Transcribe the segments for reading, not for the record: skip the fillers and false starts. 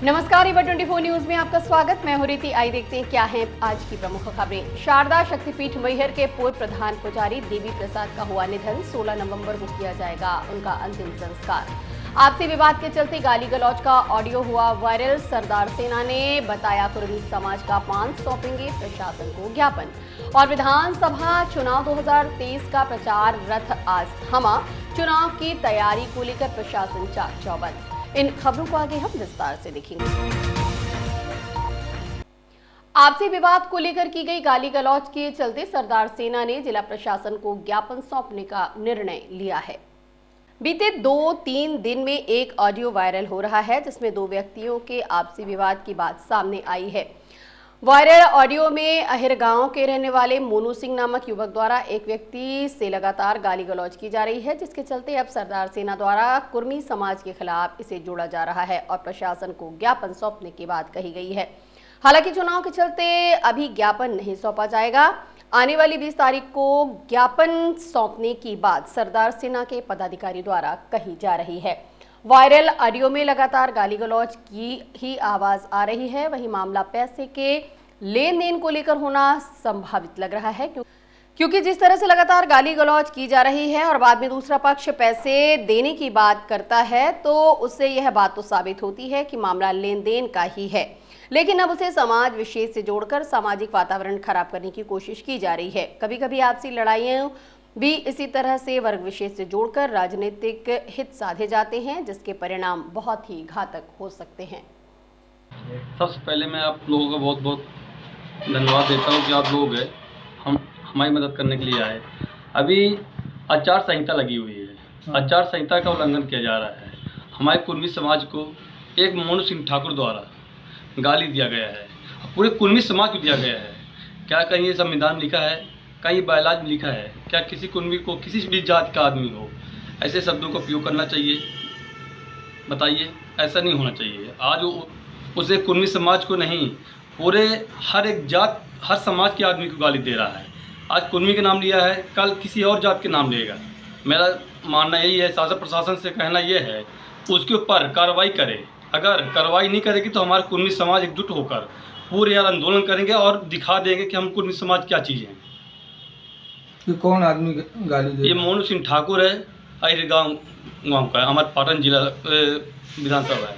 नमस्कार, ईवा 24 न्यूज में आपका स्वागत। मैं हूं रीति। आई देखते हैं क्या है आज की प्रमुख खबरें। शारदा शक्तिपीठ मैहर के पूर्व प्रधान पुजारी देवी प्रसाद का हुआ निधन। 16 नवंबर को किया जाएगा उनका अंतिम संस्कार। आपसी विवाद के चलते गाली गलौज का ऑडियो हुआ वायरल। सरदार सेना ने बताया कुर्मी समाज का 5 सौंपेंगे प्रशासन को ज्ञापन। और विधानसभा चुनाव 2023 का प्रचार रथ आज थमा। चुनाव की तैयारी को लेकर प्रशासन चाक चौबंद। इन खबरों को आगे हम विस्तार से देखेंगे। आपसी विवाद को लेकर की गई गाली गलौज के चलते सरदार सेना ने जिला प्रशासन को ज्ञापन सौंपने का निर्णय लिया है। बीते 2-3 दिन में एक ऑडियो वायरल हो रहा है जिसमें 2 व्यक्तियों के आपसी विवाद की बात सामने आई है। वायरल ऑडियो में अहिर गांव के रहने वाले मोनू सिंह नामक युवक द्वारा एक व्यक्ति से लगातार गाली गलौज की जा रही है, जिसके चलते अब सरदार सेना द्वारा कुर्मी समाज के खिलाफ इसे जोड़ा जा रहा है और प्रशासन को ज्ञापन सौंपने की बात कही गई है। हालांकि चुनाव के चलते अभी ज्ञापन नहीं सौंपा जाएगा। आने वाली 20 तारीख को ज्ञापन सौंपने की बात सरदार सेना के पदाधिकारी द्वारा कही जा रही है। वायरल ऑडियो में लगातार गाली गलौज की ही आवाज आ रही है। वहीं मामला पैसे के लेन देन को लेकर होना संभावित लग रहा है, क्योंकि जिस तरह से लगातार गाली गलौज की जा रही है और बाद में दूसरा पक्ष पैसे देने की बात करता है, तो उससे यह बात तो साबित होती है कि मामला लेन देन का ही है। लेकिन अब उसे समाज विशेष से जोड़कर सामाजिक वातावरण खराब करने की कोशिश की जा रही है। कभी कभी आपसी लड़ाइयां भी इसी तरह से वर्ग विशेष से जोड़कर राजनीतिक हित साधे जाते हैं, जिसके परिणाम बहुत ही घातक हो सकते हैं। सबसे पहले मैं आप लोगों का बहुत बहुत धन्यवाद देता हूं कि आप लोग हमारी मदद करने के लिए आए। अभी आचार संहिता लगी हुई है। आचार संहिता का उल्लंघन किया जा रहा है। हमारे कुर्मी समाज को एक मोनू सिंह ठाकुर द्वारा गाली दिया गया है। पूरे कुर्मी समाज को दिया गया है। क्या कहीं ये संविधान लिखा है, कहीं बायलाज में लिखा है क्या किसी कुर्मी को किसी भी जाति का आदमी हो ऐसे शब्दों का उपयोग करना चाहिए? बताइए, ऐसा नहीं होना चाहिए। आज उसे कुर्मी समाज को नहीं, पूरे हर एक जात हर समाज के आदमी को गाली दे रहा है। आज कुर्मी के नाम लिया है, कल किसी और जात के नाम लेगा। मेरा मानना यही है, शासन प्रशासन से कहना यह है उसके ऊपर कार्रवाई करे। अगर कार्रवाई नहीं करेगी तो हमारा कुर्मी समाज एकजुट होकर पूरे आंदोलन करेंगे और दिखा देंगे कि हम कुर्मी समाज क्या चीज़ हैं। ये कौन आदमी गाली दे? ये मोनू सिंह ठाकुर है, अहिर गाँव का है, हमारे पाटन जिला विधानसभा है।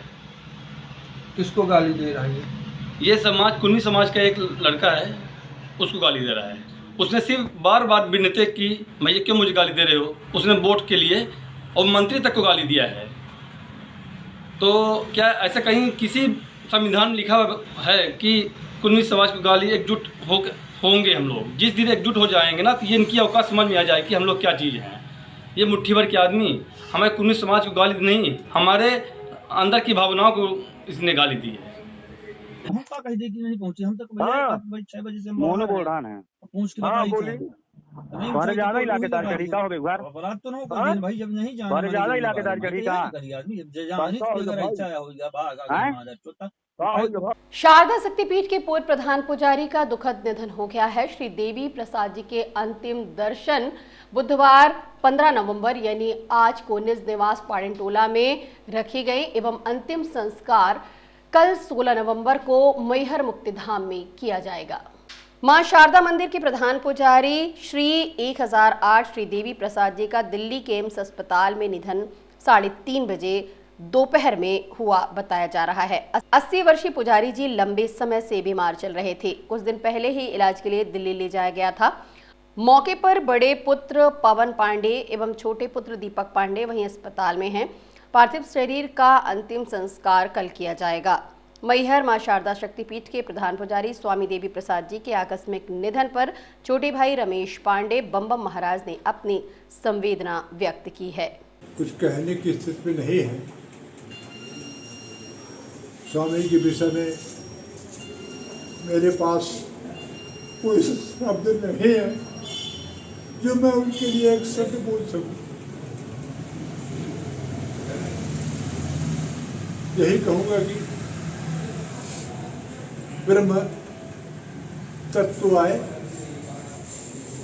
किसको गाली दे रहा है? ये समाज कुर्मी समाज का एक लड़का है, उसको गाली दे रहा है। उसने सिर्फ बार बार विनती की, मैं ये क्यों मुझे गाली दे रहे हो। उसने वोट के लिए और मंत्री तक को गाली दिया है। तो क्या ऐसा कहीं किसी संविधान में लिखा है कि कुर्मी समाज को गाली एकजुट होंगे हम लोग? जिस दिन एकजुट हो जाएंगे ना, तो ये इनकी औकात समझ में आ जाए कि हम लोग क्या चीज़ हैं। ये मुट्ठी भर के आदमी हमारे कुर्मी समाज को गाली नहीं, हमारे अंदर की भावनाओं को इसने गाली दी है। हम का कह दे कि नहीं पहुंचे हम तक। 6 बजे से मोनू बोल रहा है। पूछ के बोली बारे ज्यादा इलाकेदार चढ़ी का हो गई बार अपराध तो ना हो कर भाई, जब नहीं जाना बारे ज्यादा इलाकेदार चढ़ी का आदमी जब जाने की अगर इच्छा होगा भाग। शारदा शक्तिपीठ के पूर्व प्रधान पुजारी का दुखद निधन हो गया है। श्री देवी प्रसाद जी के अंतिम दर्शन बुधवार 15 नवंबर यानी आज को निज निवास पाड़नटोला में रखी गई एवं अंतिम संस्कार कल 16 नवंबर को मैहर मुक्तिधाम में किया जाएगा। मां शारदा मंदिर के प्रधान पुजारी श्री 1008 श्री देवी प्रसाद जी का दिल्ली के एम्स अस्पताल में निधन 3:30 बजे दोपहर में हुआ बताया जा रहा है। 80 वर्षीय पुजारी जी लंबे समय से बीमार चल रहे थे। कुछ दिन पहले ही इलाज के लिए दिल्ली ले जाया गया था। मौके पर बड़े पुत्र पवन पांडे एवं छोटे पुत्र दीपक पांडे वहीं अस्पताल में हैं। पार्थिव शरीर का अंतिम संस्कार कल किया जाएगा। मैहर मां शारदा शक्तिपीठ के प्रधान पुजारी स्वामी देवी प्रसाद जी के आकस्मिक निधन पर छोटे भाई रमेश पांडे बम महाराज ने अपनी संवेदना व्यक्त की है। कुछ कहने की स्थिति में नहीं है। स्वामी के विषय में मेरे पास कोई शब्द नहीं है जो मैं उनके लिए एक शब्द बोल सकूं। यही कहूंगा कि ब्रह्म तत्व आए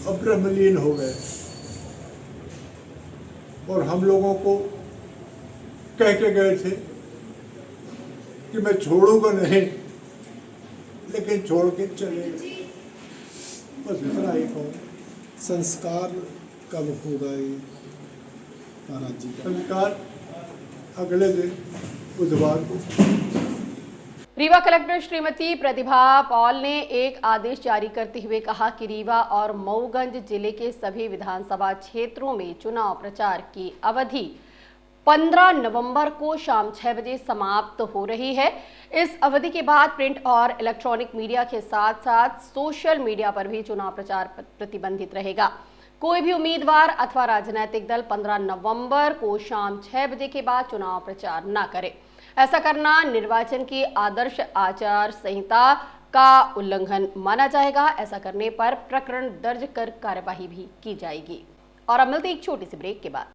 और ब्रह्मलीन हो गए और हम लोगों को कह के गए थे कि मैं छोड़ूंगा नहीं, लेकिन छोड़ के चलेगा, बस इतना ही कहूँ। संस्कार कब होगा ये महाराज जी का? संस्कार अगले दिन बुधवार को। रीवा कलेक्टर श्रीमती प्रतिभा पॉल ने एक आदेश जारी करते हुए कहा कि रीवा और मऊगंज जिले के सभी विधानसभा क्षेत्रों में चुनाव प्रचार की अवधि 15 नवंबर को शाम 6 बजे समाप्त हो रही है। इस अवधि के बाद प्रिंट और इलेक्ट्रॉनिक मीडिया के साथ साथ सोशल मीडिया पर भी चुनाव प्रचार प्रतिबंधित रहेगा। कोई भी उम्मीदवार अथवा राजनीतिक दल 15 नवंबर को शाम 6 बजे के बाद चुनाव प्रचार न करे। ऐसा करना निर्वाचन की आदर्श आचार संहिता का उल्लंघन माना जाएगा। ऐसा करने पर प्रकरण दर्ज कर कार्यवाही भी की जाएगी। और अब मिलते एक छोटी सी ब्रेक के बाद।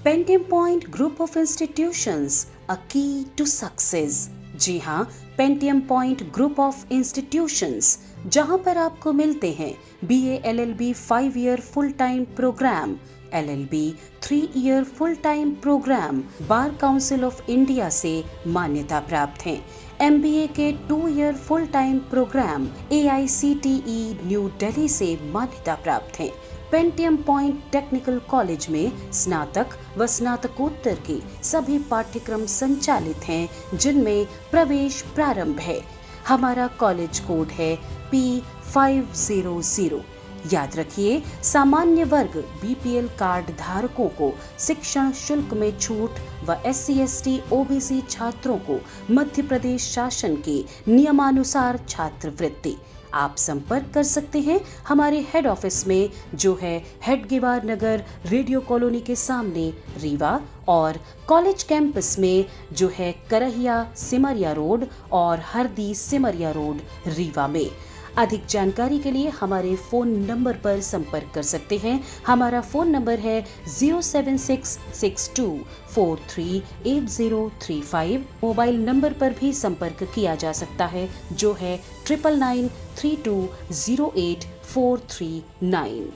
Pentium point group of institutions, a key to success. जी हाँ, Pentium point group of institutions, जहां पर आपको मिलते हैं BA LLB 5 year full time programme, LLB 3 year full time programme bar council of India से मान्यता प्राप्त हैं। MBA के 2 year full time programme AICTE New Delhi से मान्यता प्राप्त हैं। पेंटियम पॉइंट टेक्निकल कॉलेज में स्नातक व स्नातकोत्तर के सभी पाठ्यक्रम संचालित हैं, जिनमें प्रवेश प्रारंभ है। हमारा कॉलेज कोड है P500। याद रखिए, सामान्य वर्ग BPL कार्ड धारकों को शिक्षण शुल्क में छूट व SC ST OBC छात्रों को मध्य प्रदेश शासन के नियमानुसार छात्रवृत्ति। आप संपर्क कर सकते हैं हमारे हेड ऑफिस में, जो है हेडगेवार नगर रेडियो कॉलोनी के सामने रीवा, और कॉलेज कैंपस में जो है करहिया सिमरिया रोड और हरदी सिमरिया रोड रीवा में। अधिक जानकारी के लिए हमारे फोन नंबर पर संपर्क कर सकते हैं। हमारा फोन नंबर है 07662438035। मोबाइल नंबर पर भी संपर्क किया जा सकता है, जो है 9993208439।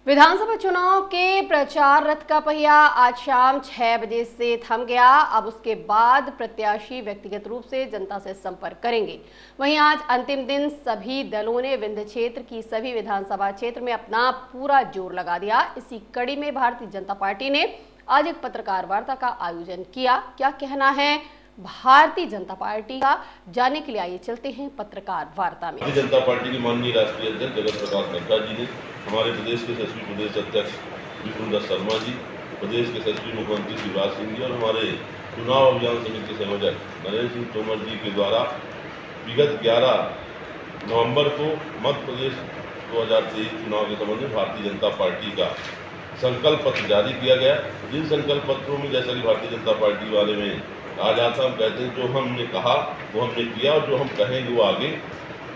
विधानसभा चुनाव के प्रचार रथ का पहिया आज शाम 6 बजे से थम गया। अब उसके बाद प्रत्याशी व्यक्तिगत रूप से जनता से संपर्क करेंगे। वहीं आज अंतिम दिन सभी दलों ने विंध्य क्षेत्र की सभी विधानसभा क्षेत्र में अपना पूरा जोर लगा दिया। इसी कड़ी में भारतीय जनता पार्टी ने आज एक पत्रकार वार्ता का आयोजन किया। क्या कहना है भारतीय जनता पार्टी का, जानने के लिए आइए चलते हैं पत्रकार वार्ता में। भारतीय जनता पार्टी के माननीय राष्ट्रीय अध्यक्ष जगत प्रकाश नड्डा जी ने, हमारे प्रदेश के यशस्वी प्रदेश अध्यक्ष विपुल शर्मा जी, प्रदेश के यशस्वी मुख्यमंत्री शिवराज सिंह जी और हमारे चुनाव अभियान समिति के संयोजक नरेंद्र सिंह तोमर जी के द्वारा विगत 11 नवंबर को मध्य प्रदेश 2023 चुनाव के संबंध में भारतीय जनता पार्टी का संकल्प पत्र जारी किया गया। जिन संकल्प पत्रों में, जैसा कि भारतीय जनता पार्टी वाले में आज आता हम कहते हैं, जो हमने कहा वो हमने किया और जो हम कहेंगे वो आगे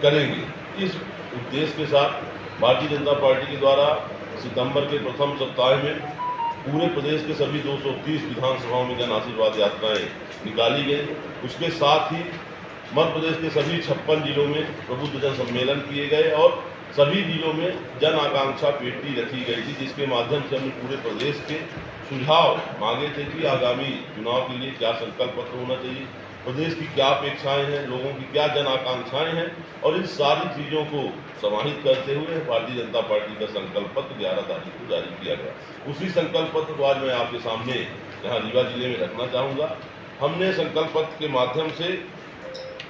करेंगे। इस उद्देश्य के साथ भारतीय जनता पार्टी के द्वारा सितंबर के प्रथम सप्ताह में पूरे प्रदेश के सभी 230 विधानसभाओं में जन आशीर्वाद यात्राएं निकाली गई। उसके साथ ही मध्य प्रदेश के सभी 56 जिलों में प्रबुद्ध जन सम्मेलन किए गए और सभी जिलों में जन आकांक्षा पेटी रखी गई थी, जिसके माध्यम से हमने पूरे प्रदेश के सुझाव मांगे थे कि आगामी चुनाव के लिए क्या संकल्प पत्र होना चाहिए, प्रदेश की क्या अपेक्षाएं हैं, लोगों की क्या जन आकांक्षाएं हैं, और इन सारी चीज़ों को समाहित करते हुए भारतीय जनता पार्टी का संकल्प पत्र 11 तारीख को जारी किया गया। उसी संकल्प पत्र को आज मैं आपके सामने यहाँ रीवा जिले में रखना चाहूँगा। हमने संकल्प पत्र के माध्यम से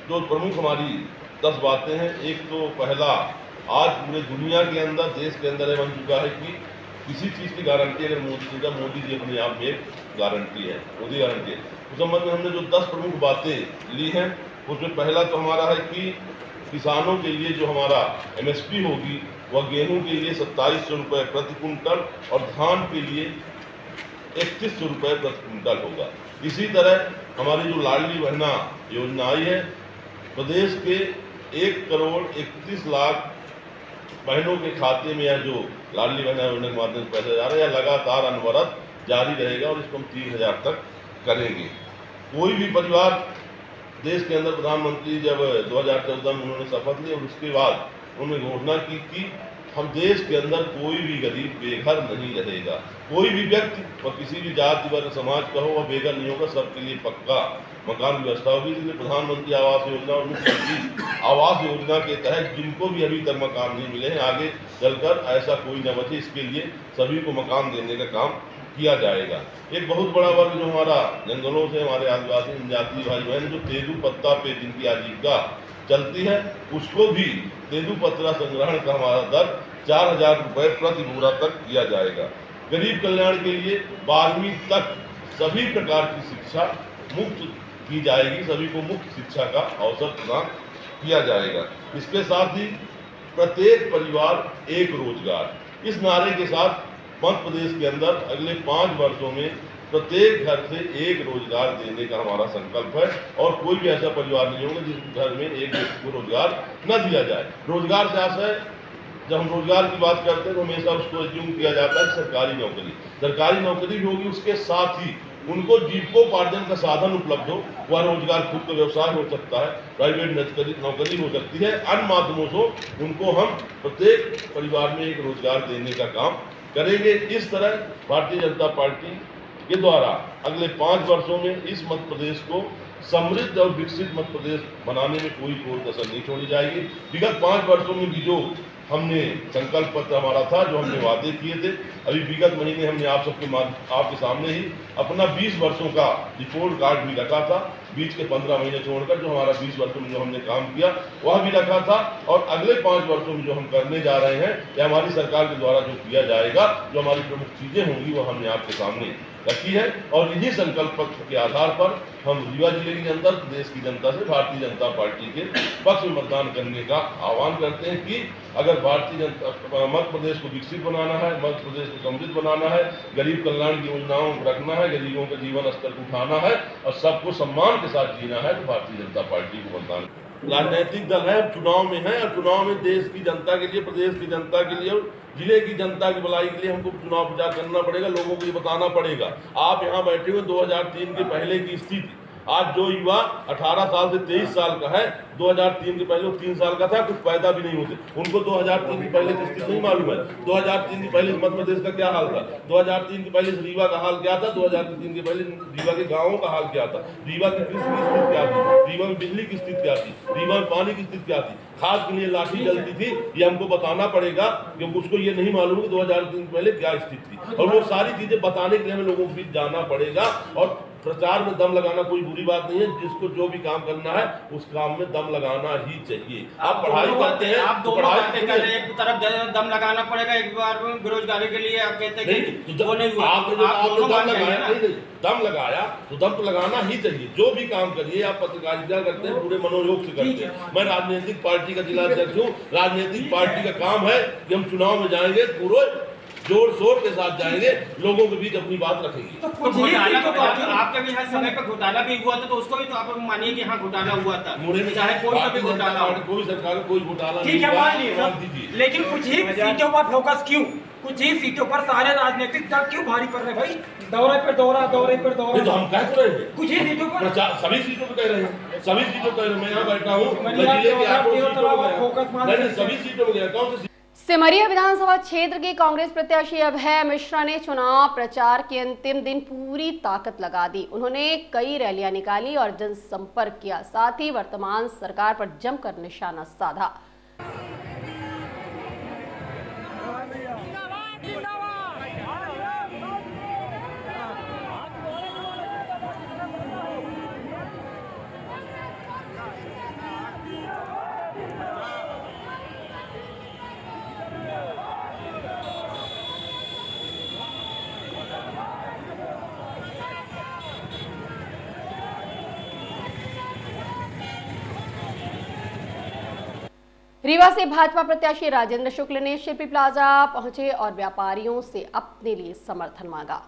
जो प्रमुख हमारी 10 बातें हैं, एक तो पहला, आज पूरे दुनिया के अंदर, देश के अंदर बन चुका है कि किसी चीज़ की गारंटी अगर मोदी जी अपने आप में एक गारंटी है, मोदी गारंटी है। उस संबंध में हमने जो 10 प्रमुख बातें ली हैं, उसमें पहला तो हमारा है कि किसानों के लिए जो हमारा MSP होगी वह गेहूं के लिए 2700 रुपये प्रति कुंटल और धान के लिए 3100 रुपये प्रति कुंटल होगा। इसी तरह हमारी जो लाडली बहना योजना आई है, प्रदेश के 1,31,00,000 बहनों के खाते में यह जो लाडली बहना योजना के माध्यम से पैसा जा रहा है, यह लगातार अनवरत जारी रहेगा और इसको हम 3000 तक करेंगे। कोई भी परिवार, देश के अंदर प्रधानमंत्री जब 2014 में उन्होंने शपथ ली और उसके बाद उन्होंने घोषणा की कि हम देश के अंदर कोई भी गरीब बेघर नहीं रहेगा। कोई भी व्यक्ति और किसी भी जाति वर्ग समाज का हो वह बेघर नहीं होगा। सबके लिए पक्का मकान व्यवस्था होगी। इसलिए प्रधानमंत्री आवास योजना और मुख्यमंत्री आवास योजना के तहत जिनको भी अभी तक मकान नहीं मिले हैं, आगे चलकर ऐसा कोई न बचे, इसके लिए सभी को मकान देने का काम किया जाएगा। एक बहुत बड़ा वर्ग जो हमारा जंगलों से हमारे आदिवासी जनजातीय भाई बहन जो तेंदू पत्ता पे जिनकी आजीविका चलती है, उसको भी तेंदू पत्ता संग्रहण का हमारा दर 4000 रुपये प्रति बोरा तक किया जाएगा। गरीब कल्याण के लिए 12वीं तक सभी प्रकार की शिक्षा मुफ्त की जाएगी। सभी को मुफ्त शिक्षा का अवसर प्रदान किया जाएगा। इसके साथ ही प्रत्येक परिवार एक रोजगार, इस नारे के साथ मध्य प्रदेश के अंदर अगले 5 वर्षों में प्रत्येक घर से एक रोजगार देने का हमारा संकल्प है। और कोई भी ऐसा परिवार नहीं होगा जिस घर में एक व्यक्ति को रोजगार न दिया जाए। रोजगार से आशय, जब हम रोजगार की बात करते हैं तो हमेशा उसको एज्यूम किया जाता है सरकारी नौकरी भी होगी। उसके साथ ही उनको जीविकोपार्जन का साधन उपलब्ध हो। वह रोजगार खुद का व्यवसाय हो सकता है, प्राइवेट नौकरी हो सकती है। अन्य माध्यमों से उनको हम प्रत्येक परिवार में एक रोजगार देने का काम करेंगे। इस तरह भारतीय जनता पार्टी के द्वारा अगले 5 वर्षों में इस मध्य प्रदेश को समृद्ध और विकसित मध्य प्रदेश बनाने में कोई कसर नहीं छोड़ी जाएगी। विगत 5 वर्षों में भी जो हमने संकल्प पत्र हमारा था, जो हमने वादे किए थे, अभी विगत महीने हमने आपके सामने ही अपना 20 वर्षों का रिपोर्ट कार्ड भी रखा था। बीच के 15 महीने छोड़कर जो हमारा 20 वर्षों में जो हमने काम किया वह भी रखा था। और अगले 5 वर्षों में जो हम करने जा रहे हैं या हमारी सरकार के द्वारा जो किया जाएगा, जो हमारी प्रमुख चीजें होंगी, वो हमने आपके सामने रखी है। और इन्हीं संकल्प पत्र के आधार पर हम रीवा जिले की जनता, प्रदेश की जनता से भारतीय जनता पार्टी के पक्ष में मतदान करने का आह्वान करते हैं कि अगर भारतीय जनता मध्य प्रदेश को विकसित बनाना है, मध्य प्रदेश को समृद्ध बनाना है, गरीब कल्याण की योजनाओं को रखना है, गरीबों के जीवन स्तर को उठाना है और सबको सम्मान के साथ जीना है, तो भारतीय जनता पार्टी को मतदान। राजनीतिक दल है, चुनाव में है और चुनाव में देश की जनता के लिए, प्रदेश की जनता के लिए, जिले की जनता की भलाई के लिए हमको चुनाव प्रचार करना पड़ेगा। लोगों को ये बताना पड़ेगा। आप यहाँ बैठे हुए 2003 के पहले की स्थिति, आज जो युवा 18 साल से 23 साल का है, 2003 के पहले वो 3 साल का था, कुछ पैदा भी नहीं होते, उनको 2003 की पहले की स्थिति नहीं मालूम है। 2003 की पहले मध्य प्रदेश का क्या हाल था, 2003 के पहले रीवा का हाल क्या था, 2003 के पहले रीवा के गाँवों का हाल क्या था, रीवा की कृषि की स्थिति क्या थी, रीवा में बिजली की स्थिति क्या थी, रीवा में पानी की स्थिति क्या थी, खाद के लिए लाठी जलती थी। ये हमको बताना पड़ेगा क्योंकि उसको ये नहीं मालूम कि 2003 पहले क्या स्थिति थी। और वो सारी चीजें बताने के लिए हमें लोगों के बीच जाना पड़ेगा। और प्रचार में दम लगाना कोई बुरी बात नहीं है। जिसको जो भी काम करना है उस काम में दम लगाना ही चाहिए। आप पढ़ाई करते हैं, आप दोनों बातें कर रहे हैं, एक तरफ दम लगाना पड़ेगा, एक बार बेरोजगारी के लिए आप कहते हैं कि वो नहीं हुआ, आपने दम लगाया, दम लगाया तो दम तो लगाना ही चाहिए। जो भी काम करिए, आप पत्रकारिता करते हैं पूरे मनोयोग से करते हैं। मैं राजनीतिक पार्टी का जिला अध्यक्ष हूँ। राजनीतिक पार्टी का काम है कि हम चुनाव में जाएंगे, पूरे जोर शोर के साथ जाएंगे, लोगों के बीच अपनी बात रखेंगे। तो आपके भी हर समय पर घोटाला भी हुआ था, तो उसको भी तो आप मानिए कि हाँ घोटाला हुआ था। चाहे कोई सा भी घोटाला हो, कोई सरकार कोई घोटाला नहीं हुआ, लेकिन कुछ ही सीटों पर फोकस क्यों, कुछ ही सीटों पर सारे राजनीतिक दल क्यों भारी पड़ रहे भाई? दौरे पर दौरा, दौरे पर दौरा। तो हम कह रहे हैं कुछ ही सीटों पर, सभी सीटों पर कह रहे हैं, सभी सीटों पर। मैं यहाँ बैठा हूँ, सभी सीटों में कौन सी सिमरिया विधानसभा क्षेत्र के कांग्रेस प्रत्याशी अभय मिश्रा ने चुनाव प्रचार के अंतिम दिन पूरी ताकत लगा दी। उन्होंने कई रैलियां निकाली और जनसंपर्क किया, साथ ही वर्तमान सरकार पर जमकर निशाना साधा। रीवा से भाजपा प्रत्याशी राजेंद्र शुक्ल ने शिल्पी प्लाजा पहुंचे और व्यापारियों से अपने लिए समर्थन मांगा।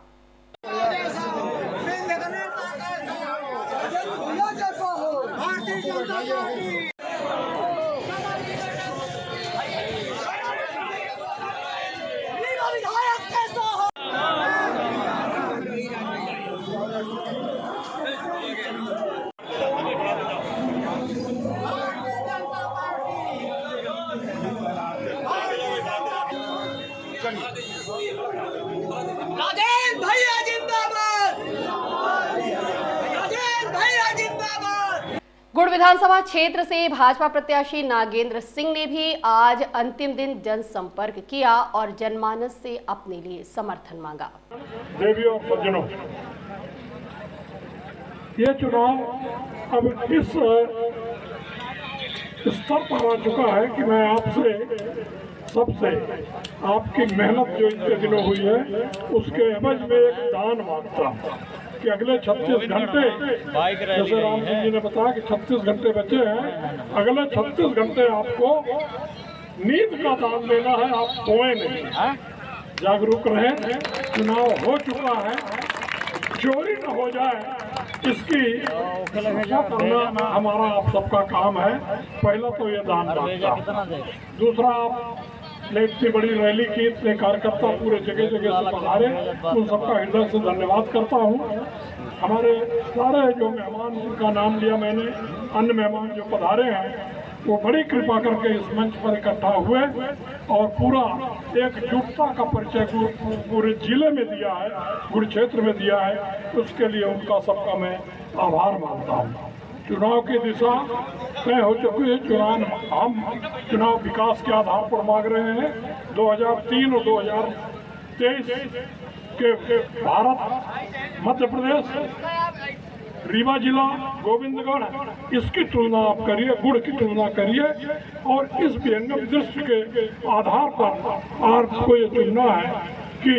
गुड़ विधानसभा क्षेत्र से भाजपा प्रत्याशी नागेंद्र सिंह ने भी आज अंतिम दिन जनसंपर्क किया और जनमानस से अपने लिए समर्थन मांगा। देवियों और सज्जनों, ये चुनाव अब इस स्तर पर आ चुका है कि मैं आपसे सबसे आपकी मेहनत जो इतने दिनों हुई है उसके एवज में एक दान मांगता हूँ कि अगले 36 घंटे, जैसे राम सिंह जी ने बताया कि 36 घंटे बचे हैं, अगले 36 घंटे आपको नींद का दान देना है। आप सोए नहीं, जागरूक रहें। चुनाव हो चुका है, चोरी न हो जाए इसकी सुरक्षा करना हमारा आप सबका काम है। पहला तो ये दान मांगता। दूसरा, आपने इतनी बड़ी रैली की, इतने कार्यकर्ता पूरे जगह जगह से पधारे, उन सबका हृदय से धन्यवाद करता हूँ। हमारे सारे जो मेहमान जिनका नाम लिया मैंने, अन्य मेहमान जो पधारे हैं, वो बड़ी कृपा करके इस मंच पर इकट्ठा हुए और पूरा एकजुटता का परिचय पूरे जिले में दिया है, गुड़ क्षेत्र में दिया है। उसके लिए उनका सबका मैं आभार मानता हूँ। चुनाव की दिशा तय हो चुकी है। हम चुनाव विकास के आधार पर मांग रहे हैं। 2003 और 2023 के भारत, मध्य प्रदेश, रीवा जिला, गोविंदगढ़, इसकी तुलना आप करिए, गुड़ की तुलना करिए और इस विहंगम दृश्य के आधार पर आपको ये चुनना है कि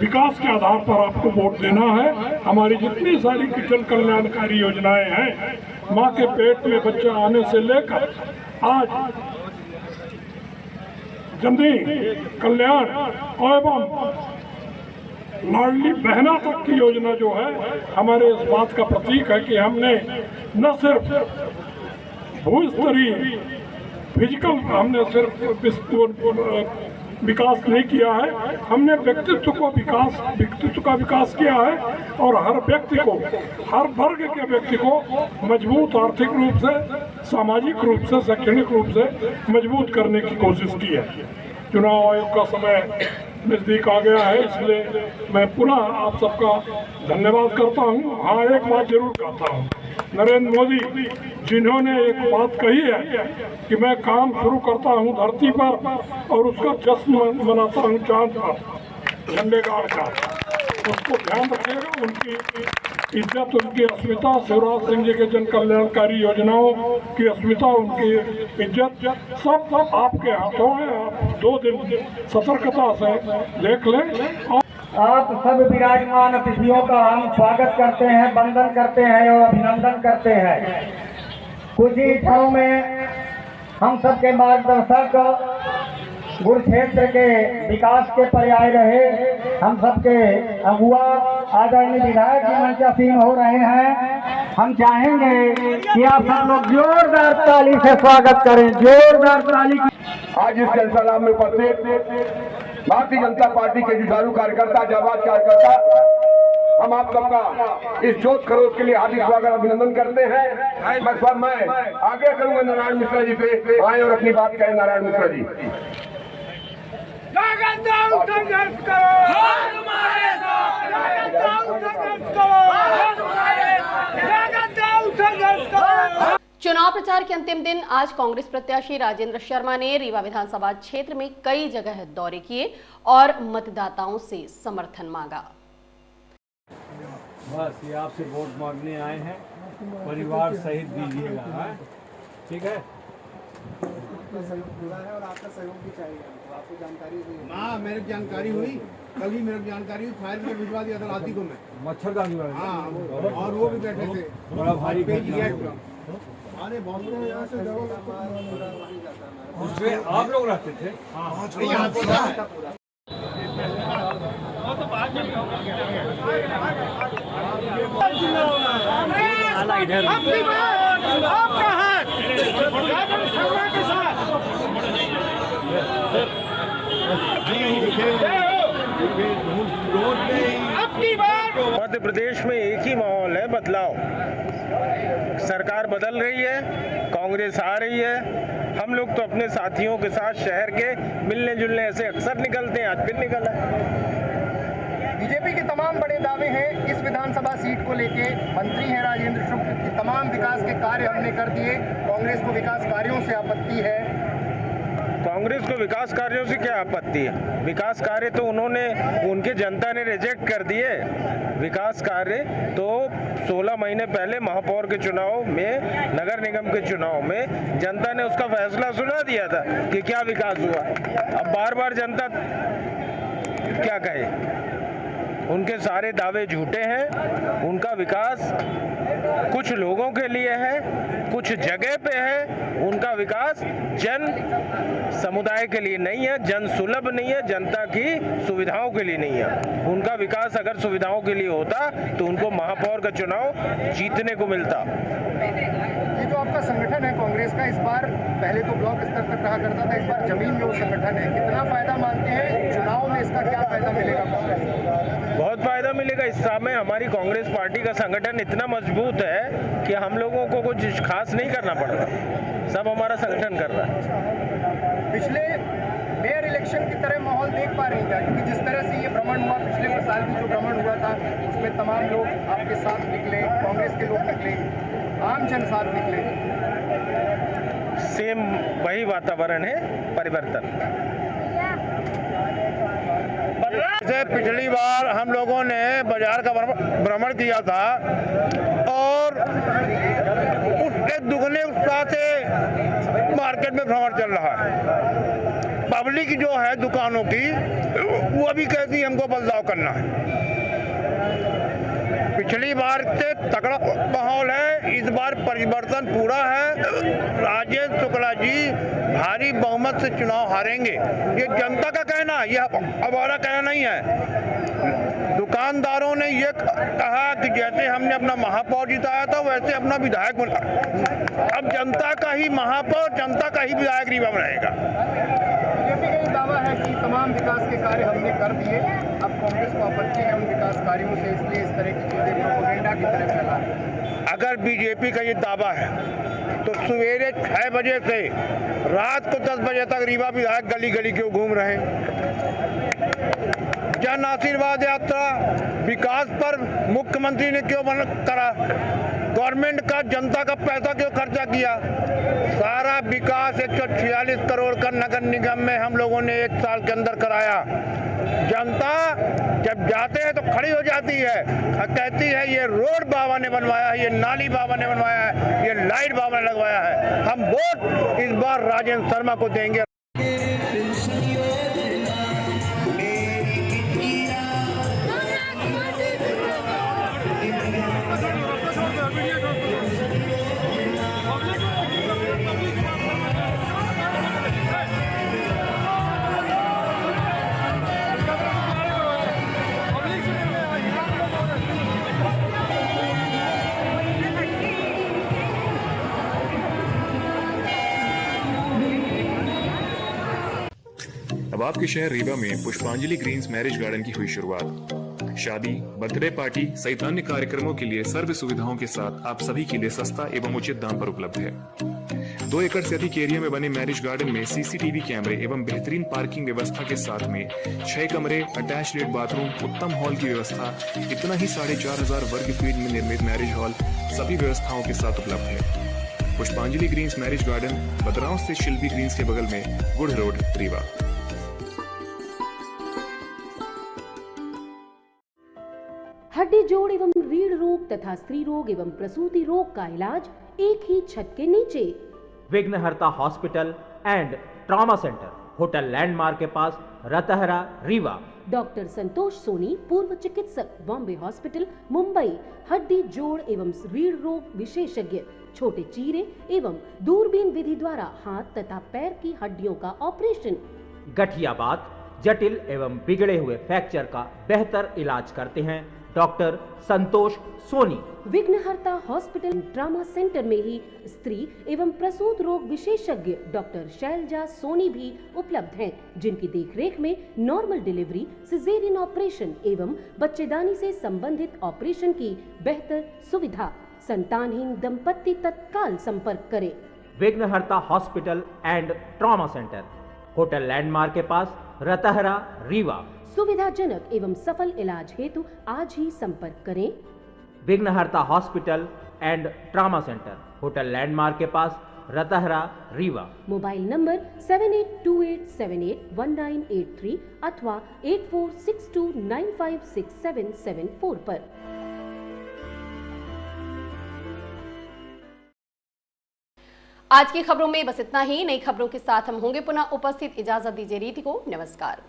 विकास के आधार पर आपको वोट देना है। हमारी जितनी सारी जन कल्याणकारी योजनाएं हैं, माँ के पेट में बच्चा आने से लेकर आज जन्दी कल्याण एवं लाडली बहना तक की योजना जो है, हमारे इस बात का प्रतीक है कि हमने न सिर्फ भूस्तरीय फिजिकल, हमने सिर्फ विकास नहीं किया है, हमने व्यक्तित्व का विकास किया है और हर व्यक्ति को, हर वर्ग के व्यक्ति को मजबूत आर्थिक रूप से, सामाजिक रूप से, शैक्षणिक रूप से मजबूत करने की कोशिश की है। चुनाव आयोग का समय नज़दीक आ गया है, इसलिए मैं पुनः आप सबका धन्यवाद करता हूं। हाँ, एक बात जरूर कहता हूं, नरेंद्र मोदी जिन्होंने एक बात कही है कि मैं काम शुरू करता हूं धरती पर और उसका जश्न मनाता हूं चांद पर, झंडे गाड़ का, उसको ध्यान रखिएगा। उनकी इज्जत, उनकी अस्मिता, शिवराज सिंह जी के जन कल्याणकारी योजनाओं की अस्मिता, उनकी इज्जत सब आपके हाथों में। आप 2 दिन सतर्कता से देख लें। आप सब विराजमान अतिथियों का हम स्वागत करते हैं, वंदन करते हैं और अभिनंदन करते हैं। कुछ ही क्षणों में हम सबके मार्गदर्शक, गुड़ क्षेत्र के विकास के पर्याय रहे हम सबके अगुआ आदरणीय विधायक जी मंचासीन हो रहे हैं। हम चाहेंगे कि आप सब लोग जोरदार ताली से स्वागत करें, जोरदार ताली। आज इस जनसभा में उपस्थित भारतीय जनता पार्टी के जुझारू कार्यकर्ता, जाबाज कार्यकर्ता, हम आप सबका इस जोत खरोश के लिए हार्दिक स्वागत अभिनंदन करते हैं। मैं आगे करूंगा नारायण मिश्रा जी पे आए और अपनी बात कहें। नारायण मिश्रा जी। संघर्ष करो, हमारे साथ संघर्ष करो, संघर्ष करो। चुनाव प्रचार के अंतिम दिन आज कांग्रेस प्रत्याशी राजेंद्र शर्मा ने रीवा विधानसभा क्षेत्र में कई जगह दौरे किए और मतदाताओं से समर्थन मांगा। बस ये आपसे वोट मांगने आए हैं, परिवार सहित दीजिएगा, ठीक है? और आपका सहयोग भी चाहिए, आपको जानकारी हुई? हाँ, मेरे जानकारी हुई, कल ही मेरे जानकारी हुई, फायर में भिजवा दिया था राती को मैं। मच्छरदानी वाले? हाँ, और वो भी बैठे थे, बड़ा भारी। अरे बहुत यहाँ से उसमें आप लोग रहते थे? हाँ, इधर आपका हाथ राजेंद्र शर्मा के साथ। मध्य प्रदेश में एक ही माहौल है, बदलाव। सरकार बदल रही है, कांग्रेस आ रही है। हम लोग तो अपने साथियों के साथ शहर के मिलने जुलने ऐसे अक्सर निकलते हैं, आज फिर निकला। बीजेपी के तमाम बड़े दावे हैं इस विधानसभा सीट को लेके। मंत्री हैं राजेंद्र शुक्ल की तमाम विकास के कार्य हमने कर दिए। कांग्रेस को विकास कार्यों से आपत्ति है। कांग्रेस को विकास कार्यों से क्या आपत्ति है? विकास कार्य तो उन्होंने, उनके जनता ने रिजेक्ट कर दिए। विकास कार्य तो 16 महीने पहले महापौर के चुनाव में, नगर निगम के चुनाव में जनता ने उसका फैसला सुना दिया था कि क्या विकास हुआ। अब बार बार जनता क्या कहे? उनके सारे दावे झूठे हैं। उनका विकास कुछ लोगों के लिए है, कुछ जगह पे है। उनका विकास जन समुदाय के लिए नहीं है, जन सुलभ नहीं है, जनता की सुविधाओं के लिए नहीं है। उनका विकास अगर सुविधाओं के लिए होता तो उनको महापौर का चुनाव जीतने को मिलता। ये जो आपका संगठन है कांग्रेस का, इस बार पहले तो ब्लॉक स्तर तक रहा करता था, इस बार जमीन में वो संगठन है। कितना फायदा मानते हैं चुनाव में? इसका क्या फायदा मिलेगा कांग्रेस को? बहुत फायदा मिलेगा। इस समय हमारी कांग्रेस पार्टी का संगठन इतना मजबूत है कि हम लोगों को कुछ खास नहीं करना पड़ रहा, सब हमारा संगठन कर रहा है। पिछले मेयर इलेक्शन की तरह माहौल देख पा रहे हैं क्या? क्योंकि जिस तरह से ये भ्रमण हुआ, पिछले साल भी जो भ्रमण हुआ था उसमें तमाम लोग आपके साथ निकले, कांग्रेस के लोग निकले, आम जन साथ निकले। सेम वही वातावरण है, परिवर्तन। जैसे पिछली बार हम लोगों ने बाजार का भ्रमण किया था और उसके दुगने उत्साह से मार्केट में भ्रमण चल रहा है। पब्लिक जो है दुकानों की, वो भी कहती है हमको बदलाव करना है। पिछली बार से तगड़ा माहौल है, इस बार परिवर्तन पूरा है। राजेंद्र शुक्ला जी भारी बहुमत से चुनाव हारेंगे, ये जनता का कहना है, यह हमारा कहना नहीं है। दुकानदारों ने ये कहा कि जैसे हमने अपना महापौर जिताया था वैसे अपना विधायक बना। अब जनता का ही महापौर, जनता का ही विधायक रीवा बनाएगा। बीजेपी का दावा है कि तमाम विकास के कार्य हमने कर दिए। अब कांग्रेस को आपत्ति है उन विकास कार्यों से, इसलिए इस तरह की चीजें प्रोपेगेंडा की तरह फैला है। अगर बीजेपी का ये दावा है तो सवेरे 6 बजे से रात को 10 बजे तक रीवा विधायक गली गली क्यों घूम रहे? जन आशीर्वाद यात्रा विकास पर मुख्यमंत्री ने क्यों करा? गवर्नमेंट का जनता का पैसा क्यों खर्चा किया? सारा विकास 146 करोड़ का नगर निगम में हम लोगों ने 1 साल के अंदर कराया। जनता जब जाते हैं तो खड़ी हो जाती है, कहती है ये रोड बाबा ने बनवाया है, ये नाली बाबा ने बनवाया है, ये लाइट बाबा ने लगवाया है। हम वोट इस बार राजेंद्र शर्मा को देंगे। अब आपके शहर रीवा में पुष्पांजलि ग्रीन्स मैरिज गार्डन की हुई शुरुआत। शादी, बर्थडे पार्टी सहित अन्य कार्यक्रमों के लिए सर्व सुविधाओं के साथ आप सभी के लिए सस्ता एवं उचित दाम पर उपलब्ध है। 2 एकड़ से अधिक एरिया में बने मैरिज गार्डन में सीसीटीवी कैमरे एवं बेहतरीन पार्किंग व्यवस्था के साथ में 6 कमरे, अटैच लेट बाथरूम, उत्तम हॉल की व्यवस्था, इतना ही 4500 वर्ग फीट में निर्मित मैरिज हॉल सभी व्यवस्थाओं के साथ उपलब्ध है। पुष्पांजलि ग्रीन्स मैरिज गार्डन बदराव स्थित शिल्पी ग्रीन्स के बगल में गुड़ रोड, रीवा। हड्डी जोड़ एवं रीढ़ रोग तथा स्त्री रोग एवं प्रसूति रोग का इलाज एक ही छत के नीचे। विघ्नहर्ता hospital and trauma centre, hotel landmark के पास, रतहरा, रीवा। डॉक्टर संतोष सोनी, पूर्व चिकित्सक, बॉम्बे हॉस्पिटल, मुंबई। हड्डी जोड़ एवं रीढ़ रोग विशेषज्ञ, छोटे चीरे एवं दूरबीन विधि द्वारा हाथ तथा पैर की हड्डियों का ऑपरेशन। गठिया बात, जटिल एवं बिगड़े हुए फ्रैक्चर का बेहतर इलाज करते हैं डॉक्टर संतोष सोनी। विघ्नहर्ता हॉस्पिटल ट्रॉमा सेंटर में ही स्त्री एवं प्रसूत रोग विशेषज्ञ डॉक्टर शैलजा सोनी भी उपलब्ध हैं, जिनकी देखरेख में नॉर्मल डिलीवरी, सिजेरियन ऑपरेशन एवं बच्चेदानी से संबंधित ऑपरेशन की बेहतर सुविधा। संतानहीन दंपत्ति तत्काल संपर्क करें। विघ्नहर्ता hospital and trauma centre, hotel landmark के पास, रतहरा रीवा। सुविधाजनक एवं सफल इलाज हेतु आज ही संपर्क करें विघ्नहर्ता hospital and trauma centre, hotel landmark के पास, रतहरा रीवा। मोबाइल नंबर 7828781983 अथवा 8462956774 पर। आज की खबरों में बस इतना ही। नई खबरों के साथ हम होंगे पुनः उपस्थित। इजाजत दीजिए रीति को। नमस्कार।